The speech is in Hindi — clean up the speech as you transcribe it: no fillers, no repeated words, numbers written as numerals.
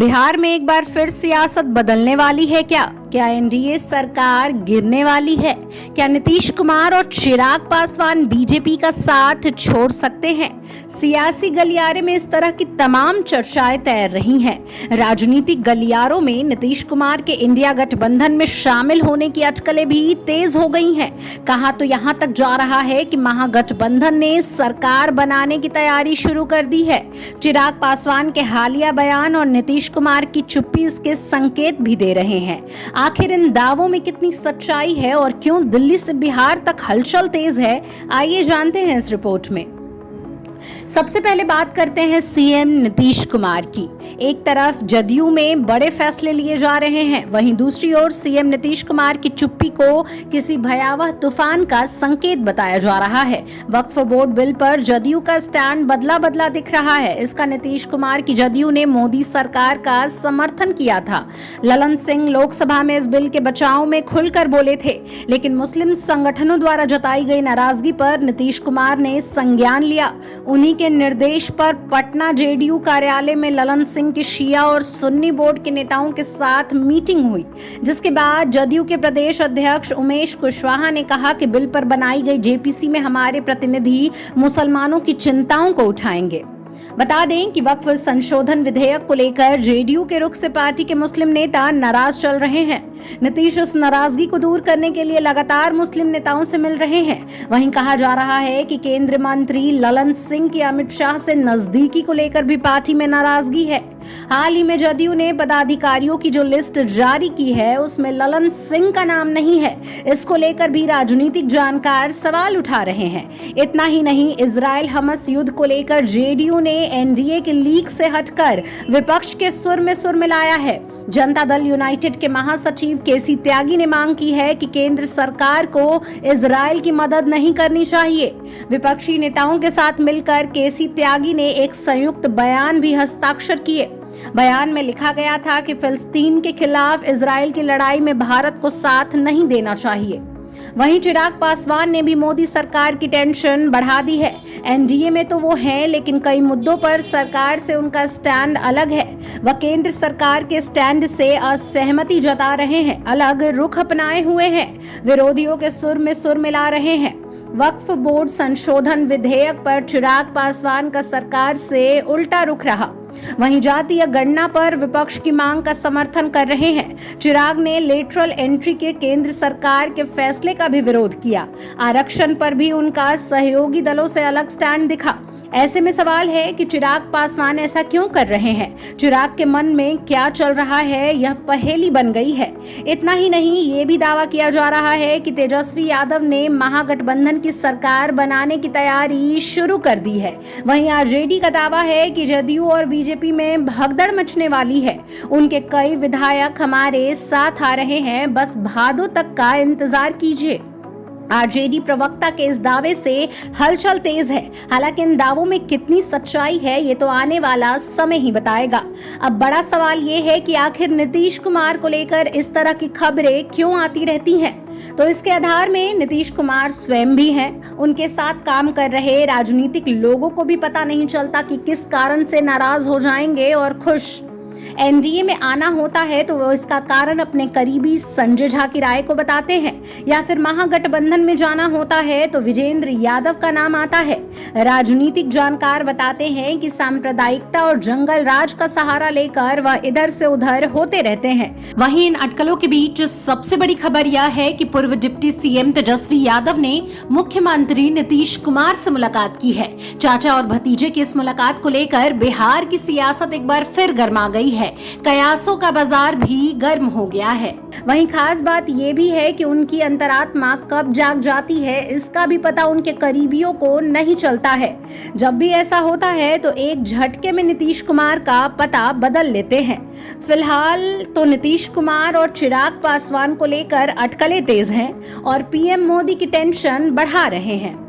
बिहार में एक बार फिर सियासत बदलने वाली है क्या एनडीए सरकार गिरने वाली है? क्या नीतीश कुमार और चिराग पासवान बीजेपी का साथ छोड़ सकते हैं? सियासी गलियारे में इस तरह की तमाम चर्चाएं तैर रही हैं। राजनीतिक गलियारों में नीतीश कुमार के इंडिया गठबंधन में शामिल होने की अटकलें भी तेज हो गई हैं। कहा तो यहां तक जा रहा है कि महागठबंधन ने सरकार बनाने की तैयारी शुरू कर दी है। चिराग पासवान के हालिया बयान और नीतीश कुमार की चुप्पी इसके संकेत भी दे रहे हैं। आखिर इन दावों में कितनी सच्चाई है और क्यों दिल्ली से बिहार तक हलचल तेज है, आइए जानते हैं इस रिपोर्ट में। सबसे पहले बात करते हैं सीएम नीतीश कुमार की। एक तरफ जदयू में बड़े फैसले लिए जा रहे हैं, वहीं दूसरी ओर सीएम नीतीश कुमार की चुप्पी को किसी भयावह तूफान का संकेत बताया जा रहा है। वक्फ बोर्ड बिल पर जदयू का स्टैंड बदला बदला दिख रहा है। इसका नीतीश कुमार की जदयू ने मोदी सरकार का समर्थन किया था। ललन सिंह लोकसभा में इस बिल के बचाव में खुलकर बोले थे, लेकिन मुस्लिम संगठनों द्वारा जताई गई नाराजगी पर नीतीश कुमार ने संज्ञान लिया। उन्हीं के निर्देश पर पटना जेडीयू कार्यालय में ललन सिंह के शिया और सुन्नी बोर्ड के नेताओं के साथ मीटिंग हुई, जिसके बाद जदयू के प्रदेश अध्यक्ष उमेश कुशवाहा ने कहा कि बिल पर बनाई गई जेपीसी में हमारे प्रतिनिधि मुसलमानों की चिंताओं को उठाएंगे। बता दें कि वक्फ संशोधन विधेयक को लेकर जेडीयू के रुख से पार्टी के मुस्लिम नेता नाराज चल रहे हैं। नीतीश उस नाराजगी को दूर करने के लिए लगातार मुस्लिम नेताओं से मिल रहे हैं। वहीं कहा जा रहा है कि केंद्रीय मंत्री ललन सिंह की अमित शाह से नजदीकी को लेकर भी पार्टी में नाराजगी है। हाल ही में जदयू ने पदाधिकारियों की जो लिस्ट जारी की है, उसमें ललन सिंह का नाम नहीं है। इसको लेकर भी राजनीतिक जानकार सवाल उठा रहे हैं। इतना ही नहीं, इजराइल हमास युद्ध को लेकर जेडीयू ने एनडीए के लीक से हटकर विपक्ष के सुर में सुर मिलाया है। जनता दल यूनाइटेड के महासचिव केसी त्यागी ने मांग की है कि केंद्र सरकार को इजराइल की मदद नहीं करनी चाहिए। विपक्षी नेताओं के साथ मिलकर केसी त्यागी ने एक संयुक्त बयान भी हस्ताक्षर किए। बयान में लिखा गया था कि फिलिस्तीन के खिलाफ इजराइल की लड़ाई में भारत को साथ नहीं देना चाहिए। वहीं चिराग पासवान ने भी मोदी सरकार की टेंशन बढ़ा दी है। एनडीए में तो वो हैं, लेकिन कई मुद्दों पर सरकार से उनका स्टैंड अलग है। वह केंद्र सरकार के स्टैंड से असहमति जता रहे हैं, अलग रुख अपनाए हुए हैं, विरोधियों के सुर में सुर मिला रहे हैं। वक्फ बोर्ड संशोधन विधेयक पर चिराग पासवान का सरकार से उल्टा रुख रहा। वहीं जातीय गणना पर विपक्ष की मांग का समर्थन कर रहे हैं। चिराग ने लेटरल एंट्री के केंद्र सरकार के फैसले का भी विरोध किया। आरक्षण पर भी उनका सहयोगी दलों से अलग स्टैंड दिखा। ऐसे में सवाल है कि चिराग पासवान ऐसा क्यों कर रहे हैं? चिराग के मन में क्या चल रहा है, यह पहेली बन गई है। इतना ही नहीं, ये भी दावा किया जा रहा है कि तेजस्वी यादव ने महागठबंधन की सरकार बनाने की तैयारी शुरू कर दी है। वहीं आरजेडी का दावा है कि जदयू और बीजेपी में भगदड़ मचने वाली है। उनके कई विधायक हमारे साथ आ रहे हैं, बस भादों तक का इंतजार कीजिए। आरजेडी प्रवक्ता के इस दावे से हलचल तेज है। हालांकि इन दावों में कितनी सच्चाई है, ये तो आने वाला समय ही बताएगा। अब बड़ा सवाल ये है कि आखिर नीतीश कुमार को लेकर इस तरह की खबरें क्यों आती रहती हैं? तो इसके आधार में नीतीश कुमार स्वयं भी हैं। उनके साथ काम कर रहे राजनीतिक लोगों को भी पता नहीं चलता कि किस कारण से नाराज हो जाएंगे और खुश। एनडीए में आना होता है तो वो इसका कारण अपने करीबी संजय झा की राय को बताते हैं, या फिर महागठबंधन में जाना होता है तो विजेंद्र यादव का नाम आता है। राजनीतिक जानकार बताते हैं कि सांप्रदायिकता और जंगल राज का सहारा लेकर वह इधर से उधर होते रहते हैं। वहीं इन अटकलों के बीच सबसे बड़ी खबर यह है कि पूर्व डिप्टी सीएम तेजस्वी यादव ने मुख्यमंत्री नीतीश कुमार से मुलाकात की है। चाचा और भतीजे की इस मुलाकात को लेकर बिहार की सियासत एक बार फिर गर्मा गई है। कयासों का बाजार भी गर्म हो गया है। वहीं खास बात यह भी है कि उनकी अंतरात्मा कब जाग जाती है, इसका भी पता उनके करीबियों को नहीं चलता है। जब भी ऐसा होता है तो एक झटके में नीतीश कुमार का पता बदल लेते हैं। फिलहाल तो नीतीश कुमार और चिराग पासवान को लेकर अटकलें तेज हैं और पीएम मोदी की टेंशन बढ़ा रहे हैं।